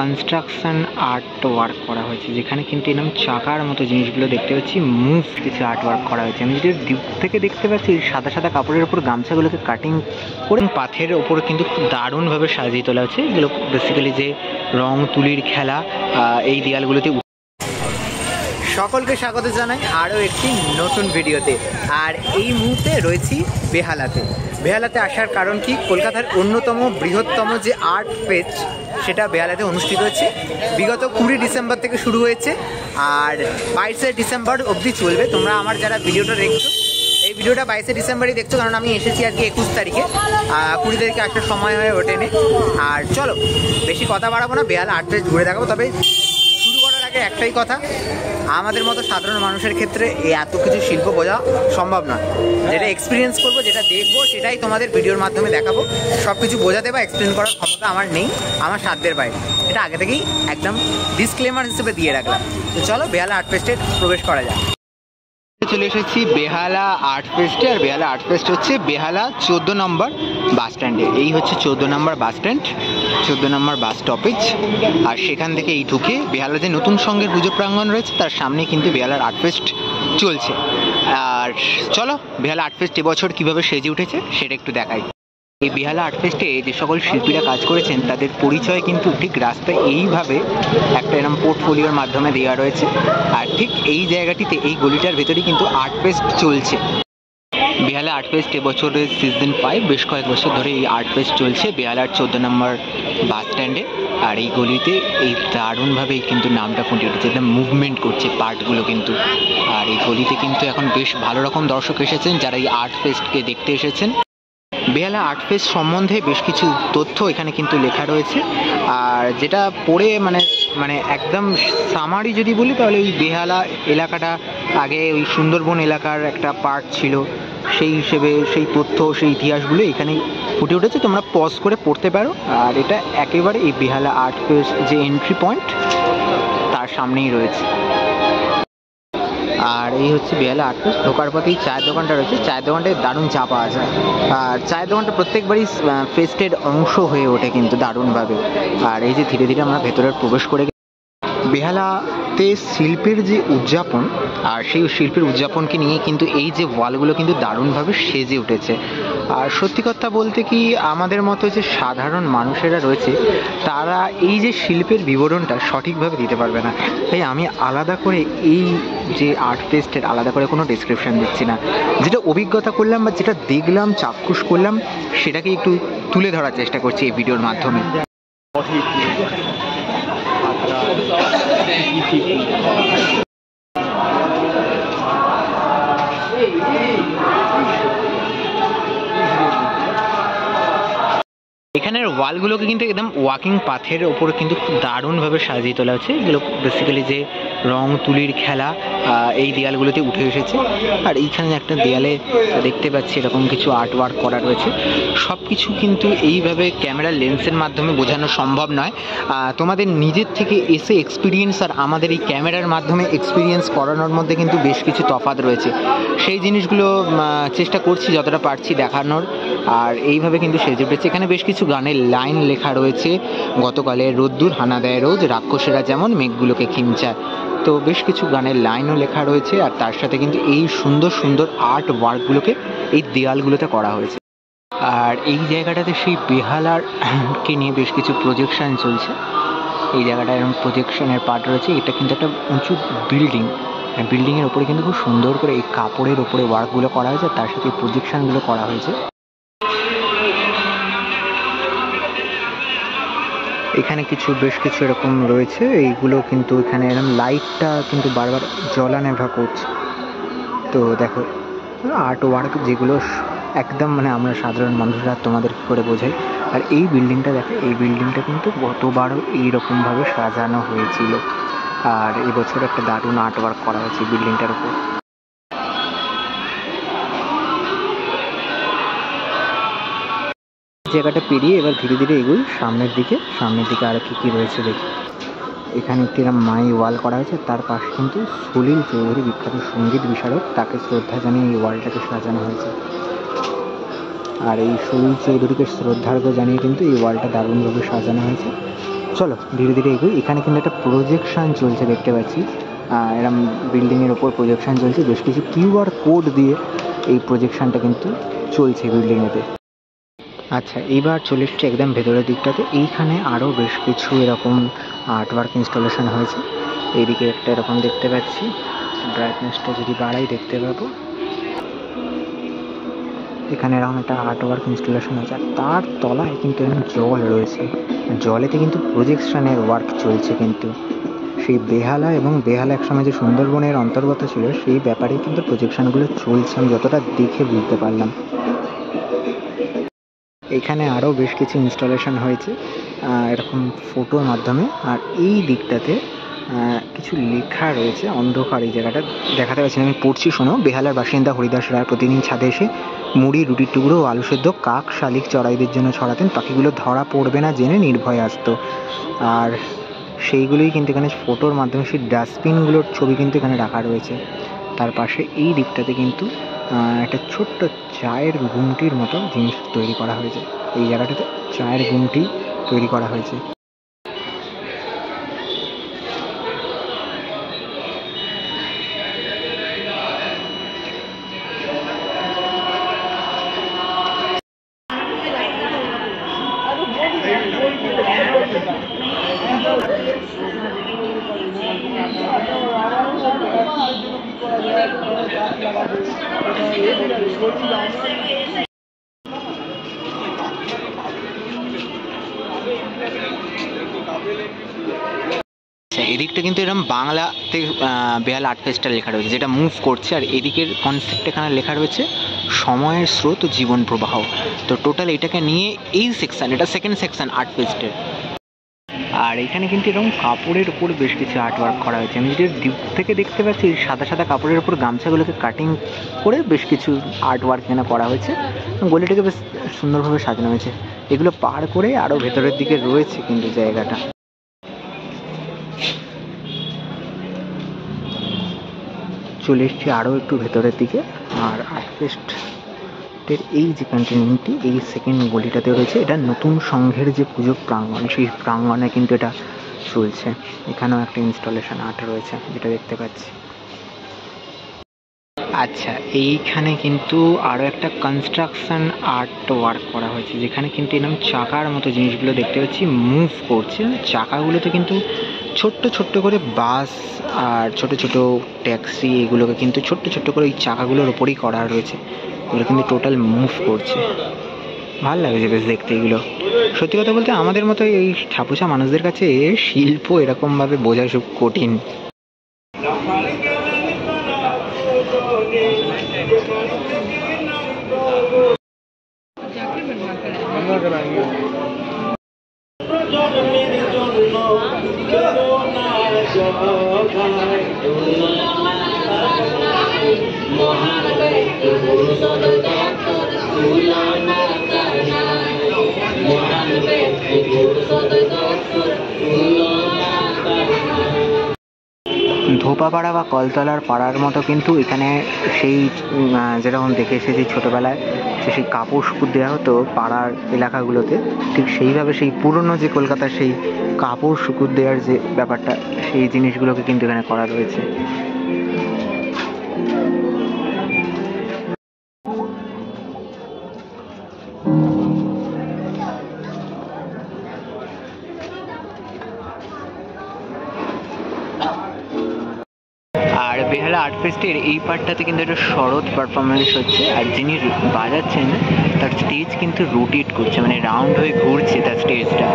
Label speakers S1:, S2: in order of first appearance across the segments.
S1: Construction art work করা হয়েছে, যেখানে কিন্তু এরকম চাকার মতো জিনিসগুলো দেখতে পাচ্ছি, মুভ কিছু আর্ট ওয়ার্ক করা হয়েছে। আমি যদি দিক থেকে দেখতে পাচ্ছি সাদা সাদা কাপড়ের ওপর গামছাগুলোকে কাটিং করে পাথের ওপর কিন্তু খুব দারুণভাবে সাজিয়ে তোলা হচ্ছে। এগুলো বেসিক্যালি যে রং তুলির খেলা এই দেয়ালগুলোতে। সকলকে স্বাগত জানাই আরও একটি নতুন ভিডিওতে। আর এই মুহূর্তে রয়েছি বেহালাতে। বেহালাতে আসার কারণ কি, কলকাতার অন্যতম বৃহত্তম যে আর্ট ফেস্ট সেটা বেহালাতে অনুষ্ঠিত হচ্ছে। বিগত 20 ডিসেম্বর থেকে শুরু হয়েছে আর 22শে ডিসেম্বর অবধি চলবে। তোমরা আমার যারা ভিডিওটা দেখছো, এই ভিডিওটা 22শে ডিসেম্বরই দেখছো, কারণ আমি এসেছি আর কি 21 তারিখে। 20 তারিখে আসার সময় হয়ে ওঠেনি। আর চলো বেশি কথা বাড়াবো না, বেহালা আর্ট ফেস্ট ঘুরে দেখাবো। তবে শুরু করার আগে একটাই কথা, আমাদের মতো সাধারণ মানুষের ক্ষেত্রে এই এত কিছু শিল্প বোঝা সম্ভব না। যেটা এক্সপিরিয়েন্স করবো, যেটা দেখবো, সেটাই তোমাদের ভিডিওর মাধ্যমে দেখাবো। সব কিছু বোঝাতে বা এক্সপ্লেন করার ক্ষমতা আমার নেই, আমার সাধ্যের বাইরে। এটা আগে থেকেই একদম ডিসক্লেমার হিসেবে দিয়ে রাখলাম। তো চলো বেহালা আর্ট ফেস্টে প্রবেশ করা যায়। চলে এসেছি বেহালা আর্ট ফেস্টে। আর বেহালা আর্ট ফেস্ট হচ্ছে বেহালা 14 নম্বর বাস স্ট্যান্ডে। এই হচ্ছে 14 নম্বর বাস স্ট্যান্ড, 14 নম্বর বাস স্টপেজ। আর সেখান থেকে এই ঢুকে বেহালা যে নতুন সঙ্গের পুজো প্রাঙ্গণ রয়েছে তার সামনে কিন্তু বেহালার আর্ট ফেস্ট চলছে। আর চলো বেহালা আর্ট ফেস্ট এবছর কীভাবে সেজে উঠেছে সেটা একটু দেখাই। এই বেহালা আর্ট ফেস্টে যে সকল শিল্পীরা কাজ করেছেন তাদের পরিচয় কিন্তু ঠিক রাস্তায় এইভাবে একটা এরকম পোর্টফোলিওর মাধ্যমে দেওয়া রয়েছে। আর ঠিক এই জায়গাটিতে, এই গলিটার ভেতরেই কিন্তু আর্ট ফেস্ট চলছে। বেহালা আর্ট ফেস্ট এবছরের সিজন 5, বেশ কয়েক বছর ধরে এই আর্ট ফেস্ট চলছে বেহালার 14 নম্বর বাস স্ট্যান্ডে। আর এই গলিতে এই দারুণভাবেই কিন্তু নামটা ফুটে উঠেছে, একদম মুভমেন্ট করছে পার্টগুলো কিন্তু। আর এই গলিতে কিন্তু এখন বেশ ভালো রকম দর্শক এসেছেন যারা এই আর্ট ফেস্টকে দেখতে এসেছেন। বেহালা আর্ট ফেস্ট সম্বন্ধে বেশ কিছু তথ্য এখানে কিন্তু লেখা রয়েছে। আর যেটা পড়ে মানে একদম সামারি যদি বলি, তাহলে ওই বেহালা এলাকাটা আগে ওই সুন্দরবন এলাকার একটা পার্ট ছিল, সেই হিসেবে সেই তথ্য, সেই ইতিহাসগুলো এখানে ফুটে উঠেছে। তোমরা পজ করে পড়তে পারো। আর এটা একেবারে এই বেহালা আর্ট ফেস্ট যে এন্ট্রি পয়েন্ট তার সামনেই রয়েছে। আর এই হচ্ছে বেহালা আর্ট ফেস্ট। ঢোকার পথেই চায়ের দোকানটা রয়েছে, চায়ের দোকানটায় দারুণ চা পাওয়া যায়। আর চায়ের দোকানটা প্রত্যেকবারই ফেস্টের অংশ হয়ে ওঠে কিন্তু দারুণভাবে। আর এই যে ধীরে ধীরে আমরা ভেতরে প্রবেশ করে বেহালাতে শিল্পের যে উদযাপন, আর সেই শিল্পের উদযাপনকে নিয়ে কিন্তু এই যে ওয়ালগুলো কিন্তু দারুণভাবে সেজে উঠেছে। আর সত্যি কথা বলতে কি, আমাদের মতো যে সাধারণ মানুষেরা রয়েছে তারা এই যে শিল্পের বিবরণটা সঠিকভাবে দিতে পারবে না। তাই আমি আলাদা করে এই যে আর্ট ফেস্টের আলাদা করে কোনো ডেসক্রিপশান দিচ্ছি না। যেটা অভিজ্ঞতা করলাম বা যেটা দেখলাম, চাক্ষুষ করলাম, সেটাকে একটু তুলে ধরার চেষ্টা করছি এই ভিডিওর মাধ্যমে। এখানের ওয়ালগুলোকে কিন্তু একদম ওয়াকিং পাথের ওপর কিন্তু খুব দারুণভাবে সাজিয়ে তোলা হচ্ছে। এগুলো বেসিক্যালি যে রং তুলির খেলা এই দেয়ালগুলোতে উঠে এসেছে। আর এইখানে একটা দেয়ালে দেখতে পাচ্ছি এরকম কিছু আর্ট ওয়ার্ক করা রয়েছে। সব কিছু কিন্তু এইভাবে ক্যামেরার লেন্সের মাধ্যমে বোঝানো সম্ভব নয়। তোমাদের নিজের থেকে এসে এক্সপিরিয়েন্স আর আমাদের এই ক্যামেরার মাধ্যমে এক্সপিরিয়েন্স করানোর মধ্যে কিন্তু বেশ কিছু তফাৎ রয়েছে। সেই জিনিসগুলো চেষ্টা করছি যতটা পারছি দেখানোর। আর এইভাবে কিন্তু সেজে উঠেছে। এখানে বেশ কিছু গানের লাইন লেখা রয়েছে, গতকালের রোদ্দুর হানা দেয় রোজ, রাক্ষসেরা যেমন মেঘগুলোকে খিমচায়। তো বেশ কিছু গানের লাইনও লেখা রয়েছে। আর তার সাথে কিন্তু এই সুন্দর সুন্দর আর্ট ওয়ার্কগুলোকে এই দেয়ালগুলোতে করা হয়েছে। আর এই জায়গাটাতে সেই বেহালারকে নিয়ে বেশ কিছু প্রজেকশন চলছে। এই জায়গাটা এরকম প্রজেকশনের পার্ট রয়েছে। এটা কিন্তু একটা উঁচু বিল্ডিং, বিল্ডিংয়ের ওপরে কিন্তু খুব সুন্দর করে এই কাপড়ের ওপরে ওয়ার্কগুলো করা হয়েছে, তার সাথে প্রজেকশনগুলো করা হয়েছে। এখানে বেশ কিছু এরকম রয়েছে, এইগুলো কিন্তু এখানে এরকম লাইটটা কিন্তু বারবার জ্বলা নেভা করছে। তো দেখো আর্ট ওয়ার্ক যেগুলো একদম আমরা সাধারণ মানুষরা তোমাদের কী করে বোঝাই। আর এই বিল্ডিংটা দেখো, এই বিল্ডিংটা কিন্তু গতবারও এইরকমভাবে সাজানো হয়েছিল। আর এবছর একটা দারুণ আর্ট ওয়ার্ক করা হয়েছে বিল্ডিংটার উপর। জায়গাটা পেরিয়ে এবার ধীরে ধীরে এগোই সামনের দিকে আর কি রয়েছে দেখি। এখানে একটি মাই ওয়াল করা হয়েছে, তার পাশে কিন্তু সলিল চৌধুরী, বিখ্যাত সঙ্গীত বিশারদ, তাকে শ্রদ্ধা জানিয়ে এই ওয়ালটাকে সাজানো হয়েছে। আর এই সলিল চৌধুরীকে শ্রদ্ধার্ঘ্য জানিয়ে কিন্তু এই ওয়ালটা দারুণভাবে সাজানো হয়েছে। চলো ধীরে ধীরে এগোই। এখানে কিন্তু একটা প্রজেকশান চলছে দেখতে পাচ্ছি, এরম বিল্ডিংয়ের ওপর প্রজেকশান চলছে, বেশ কিছু কিউআর কোড দিয়ে এই প্রজেকশানটা কিন্তু চলছে বিল্ডিংয়েতে। আচ্ছা, এইবার চলে এসছি একদম ভেতরের দিকটাতে। এইখানে আরও বেশ কিছু এরকম আর্টওয়ার্ক ইনস্টলেশন হয়েছে। এইদিকে একটা এরকম দেখতে পাচ্ছি, ব্রাইটনেসটা যদি বাড়াই দেখতে পাবো, এখানে এরকম একটা আর্টওয়ার্ক ইনস্টলেশন হয়েছে। আর তার তলায় কিন্তু এরকম জল রয়েছে, জলেতে কিন্তু প্রজেকশনের ওয়ার্ক চলছে। কিন্তু সেই বেহালা এবং বেহালা একসময় যে সুন্দরবনের অন্তর্গত ছিল সেই ব্যাপারে কিন্তু প্রজেকশনগুলো চলছে, আমি যতটা দেখে বুঝতে পারলাম। এখানে আরও বেশ কিছু ইনস্টলেশন হয়েছে এরকম ফটোর মাধ্যমে। আর এই দিকটাতে কিছু লেখা রয়েছে, অন্ধকার এই জায়গাটা দেখাতে পারছি না, আমি পড়ছি শোনো। বেহালার বাসিন্দা হরিদাস রায় প্রতিদিন ছাদে এসে মুড়ি, রুটির টুকরো ও আলু সেদ্ধ কাক, শালিক, চড়াইদের জন্য ছড়াতেন। পাখিগুলো ধরা পড়বে না জেনে নির্ভয়ে আসতো। আর সেইগুলোই কিন্তু এখানে ফটোর মাধ্যমে সেই ডাস্টবিনগুলোর ছবি কিন্তু এখানে রাখা রয়েছে। তার পাশে এই দিকটাতে কিন্তু একটা ছোট্ট চায়ের গুমটির মতো জিনিস তৈরি করা হয়েছে। এই জায়গাটাতে চায়ের গুমটি তৈরি করা হয়েছে। এদিকটা কিন্তু এরকম বাংলাতে বেহালা আর্ট ফেস্টার লেখা রয়েছে, যেটা মুভ করছে। আর এদিকের কনসেপ্ট এখানে লেখা রয়েছে সময়ের স্রোত ও জীবন প্রবাহ। তো টোটাল এটাকে নিয়ে এই সেকশন, এটা সেকেন্ড সেকশন আর্ট ফেস্টের। আর এখানে কিন্তু এরকম কাপড়ের উপর বেশ কিছু আর্ট ওয়ার্ক করা হয়েছে। আমি যেটা দিক থেকে দেখতে পাচ্ছি সাদা সাদা কাপড়ের উপর গামছাগুলোকে কাটিং করে বেশ কিছু আর্ট ওয়ার্ক এখানে করা হয়েছে। গলিটাকে বেশ সুন্দরভাবে সাজানো হয়েছে। এগুলো পার করে আরও ভেতরের দিকে রয়েছে কিন্তু জায়গাটা। চলে এসছি আরও একটু ভেতরের দিকে। আর আর্ট ফেস্টের এই যে কন্টিনিউটি এই সেকেন্ড গলিটাতে রয়েছে। এটা নতুন সংঘের যে পুজো প্রাঙ্গণ, সেই প্রাঙ্গণে কিন্তু এটা চলছে। এখানেও একটা ইনস্টলেশন আর্ট রয়েছে যেটা দেখতে পাচ্ছি। আচ্ছা, এইখানে কিন্তু আরও একটা কনস্ট্রাকশন আর্ট ওয়ার্ক করা হয়েছে, যেখানে কিন্তু এরকম চাকার মতো জিনিসগুলো দেখতে পাচ্ছি মুভ করছে। চাকাগুলোতে কিন্তু ছোট্ট ছোট্ট করে বাস আর ছোট ছোট ট্যাক্সি, এগুলোকে কিন্তু ছোট্ট ছোট্ট করে ওই চাকাগুলোর ওপরেই করা রয়েছে। এগুলো কিন্তু টোটাল মুভ করছে, ভালো লাগছে বেশ দেখতে। এগুলো সত্যি কথা বলতে আমাদের মতো এই ঠাপুসা মানুষদের কাছে শিল্প এরকমভাবে বোঝা খুব কঠিন। ধোপাপাড়া বা কলতলার পাড়ার মতো কিন্তু এখানে সেই যেরকম দেখে এসেছি ছোটোবেলায় সেই কাপড় শুকুর দেওয়া হতো পাড়ার এলাকাগুলোতে, ঠিক সেইভাবে সেই পুরনো যে কলকাতার সেই কাপড় শুকুর দেওয়ার যে ব্যাপারটা, সেই জিনিসগুলোকে কিন্তু এখানে করা রয়েছে। আর বেহালা আর্ট ফেস্টের এই পার্টটাতে কিন্তু একটা শরৎ পারফরমেন্স হচ্ছে। আর যিনি বাজাচ্ছেন তার স্টেজ কিন্তু রোটেট করছে, মানে রাউন্ড হয়ে ঘুরছে তার স্টেজটা।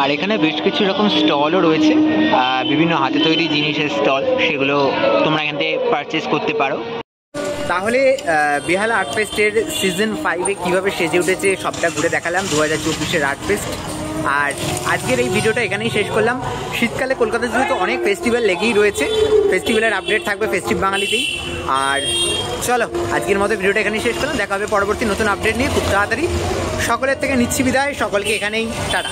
S1: আর এখানে বেশ কিছু রকম স্টলও রয়েছে, বিভিন্ন হাতে তৈরি জিনিসের স্টল, সেগুলো তোমরা এখান থেকে পারচেস করতে পারো। তাহলে বেহালা আর্ট ফেস্টের সিজন 5-এ কীভাবে সেজে উঠেছে সবটা ঘুরে দেখালাম 2024-এর আর্ট ফেস্ট। আর আজকের এই ভিডিওটা এখানেই শেষ করলাম। শীতকালে কলকাতা জুড়ে তো অনেক ফেস্টিভ্যাল লেগেই রয়েছে, ফেস্টিভ্যালের আপডেট থাকবে ফেস্টিভ বাঙালিতেই। আর চলো আজকের মতো ভিডিওটা এখানেই শেষ করলাম, দেখা হবে পরবর্তী নতুন আপডেট নিয়ে খুব তাড়াতাড়ি। সকলের থেকে নিচ্ছি বিদায়, সকলকে এখানেই টাটা।